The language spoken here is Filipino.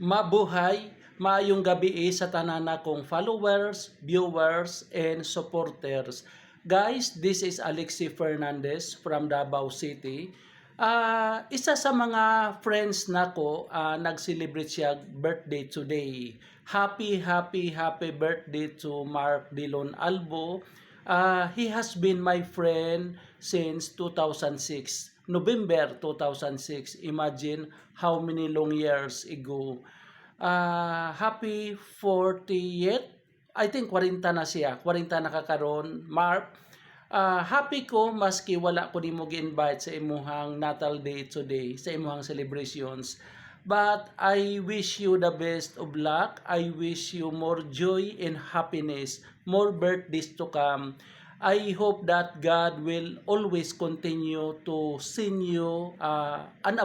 Mabuhay, maayong gabi sa tanana kong followers, viewers, and supporters. Guys, this is Alexi Fernandez from Davao City. Isa sa mga friends nako nag-celebrate siya birthday today. Happy birthday to Mark Dillon Albo. He has been my friend since 2006. November 2006. Imagine how many long years ago. Happy 40th. I think 40 na siya. 40 na kakaron. Mark, happy ko maski wala ko nimo gi-invite sa imuhang natal day today, sa imuhang celebrations. But I wish you the best of luck. I wish you more joy and happiness, more birthdays to come. I hope that God will always continue to send you an